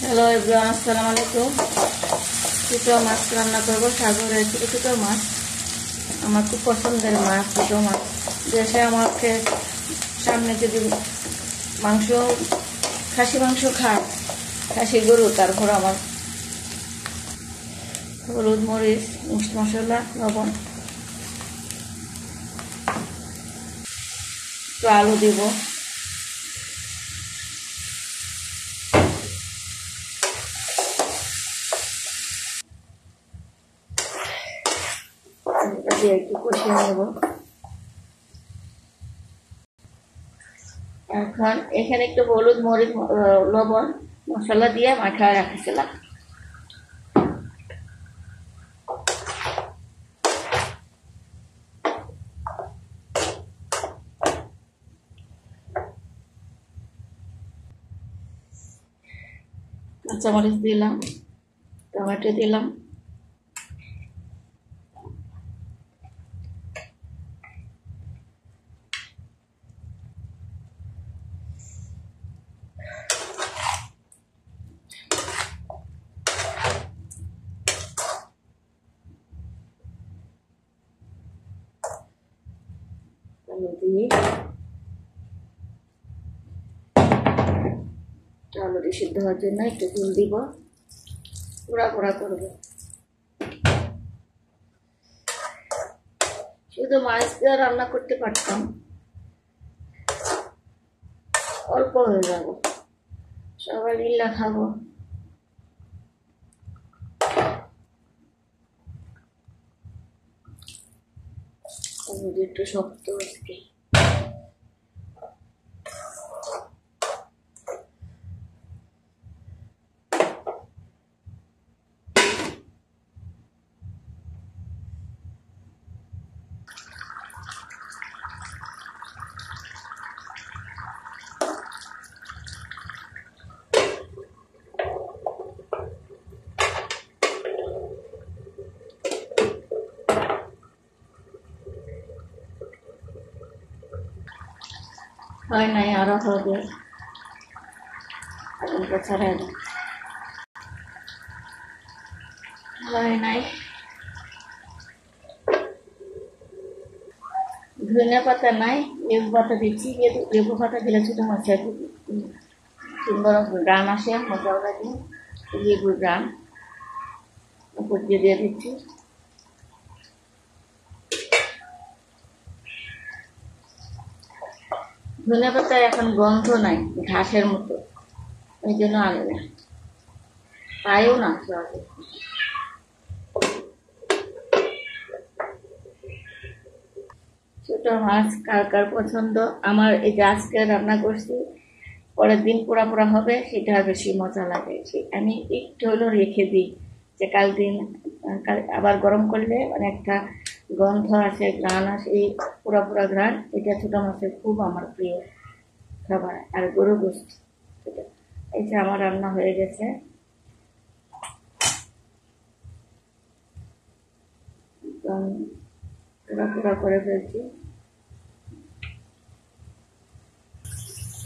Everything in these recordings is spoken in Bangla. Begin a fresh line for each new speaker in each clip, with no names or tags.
হ্যালো এভরিওয়ান, আসসালামু আলাইকুম। ছোটো মাছ রান্না করবো, সাগরের ছোটো ছোটো মাছ। আমার খুব পছন্দের মাছ ছোটো মাছ। দেশে আমাকে সামনে যদি মাংস, খাসি মাংস খায়, খাসি গরু, তারপর আমার হলুদ, মরিচ, মিষ্টি মশলা, লবণ, একটু আলু দিব, দিয়ে একটু কষিয়ে নেব। এখন এখানে একটু হলুদ, মরিচ, লবণ, মশলা দিয়ে মাখায় রাখছিলাম। কাঁচামরিচ দিলাম, টমেটো দিলাম, আলুটি সিদ্ধ হওয়ার জন্য একটু জল দিব, গুঁড়া গুঁড়া করবো। শুধু মাছ দিয়ে রান্না করতে পারতাম, অল্প হয়ে যাব, সবাই লিল্লা খাবো। একটু শক্ত আজকে। হয় নাই, আরো হবে, ছাড়াই হয় নাই। ধনিয়া পাতা নাই, লেবু পাতা দিচ্ছি। লেবু পাতা দিলে ছোটো মাছের সুন্দর গ্রান আসে, মজাও লাগে। লেবুর গ্রান উপর দিয়ে দিচ্ছি। ধনিয়া পাতায় এখন গন্ধ নাই, ঘাসের মতো, ওই জন্য আনে না, পাইও না। ছোট মাছ কার কার পছন্দ? আমার এই যে আজকে রান্না করছি, পরের দিন পোড়া পোড়া হবে, সেটা বেশি মজা লাগে। আমি একটু হলেও রেখে দিই, যে কাল দিন আবার গরম করলে অনেকটা গন্ধ আসে, ঘ্রাণ আসে, এই পোড়া পোড়া ঘ্রাণ। এটা ছোটো মাছের খুব আমার প্রিয় খাবার। আর গরু গোস্ত, এই যে আমার রান্না হয়ে গেছে, একদম পোড়া পোড়া করে ফেলছি।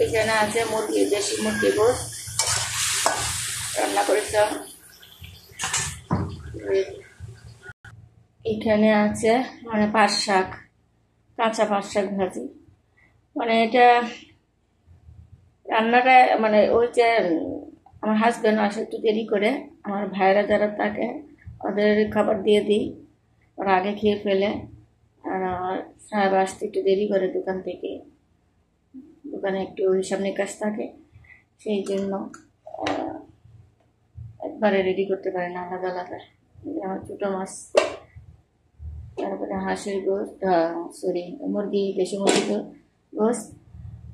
এখানে আছে মুরগি, দেশি মুরগি গোস্ত রান্না করেছিলাম। এখানে আছে মানে পাট শাক, কাঁচা পাট শাক ভাজি। মানে এটা রান্নাটা মানে ওই যে আমার হাজব্যান্ড আসে একটু দেরি করে, আমার ভাইরা যারা থাকে ওদের খাবার দিয়ে দিই, ওরা আগে খেয়ে ফেলে। আর আমার সাহেব আসতে একটু দেরি করে দোকান থেকে, দোকানে একটু হিসাব নিকাশ থাকে, সেই জন্য একবারে রেডি করতে পারে না, আলাদা আলাদা। আমার ছোটো মাছ, তারপরে হাঁসের গোস্ত, সরি মুরগি, দেশি মুরগি গোস্ত,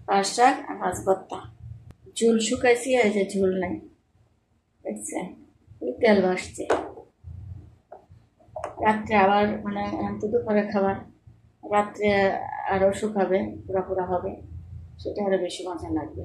পাট শাক আর মাছ ভর্তা। ঝোল শুকাইছি, আর যে ঝোল নাই, দেখছেন, এই তেল ভাসছে। রাত্রে আবার মানে তো দুপুরে খাবার, রাত্রে আরও শুকাবে, পুরা পুরা হবে, সেটা আরও বেশি মজা লাগবে।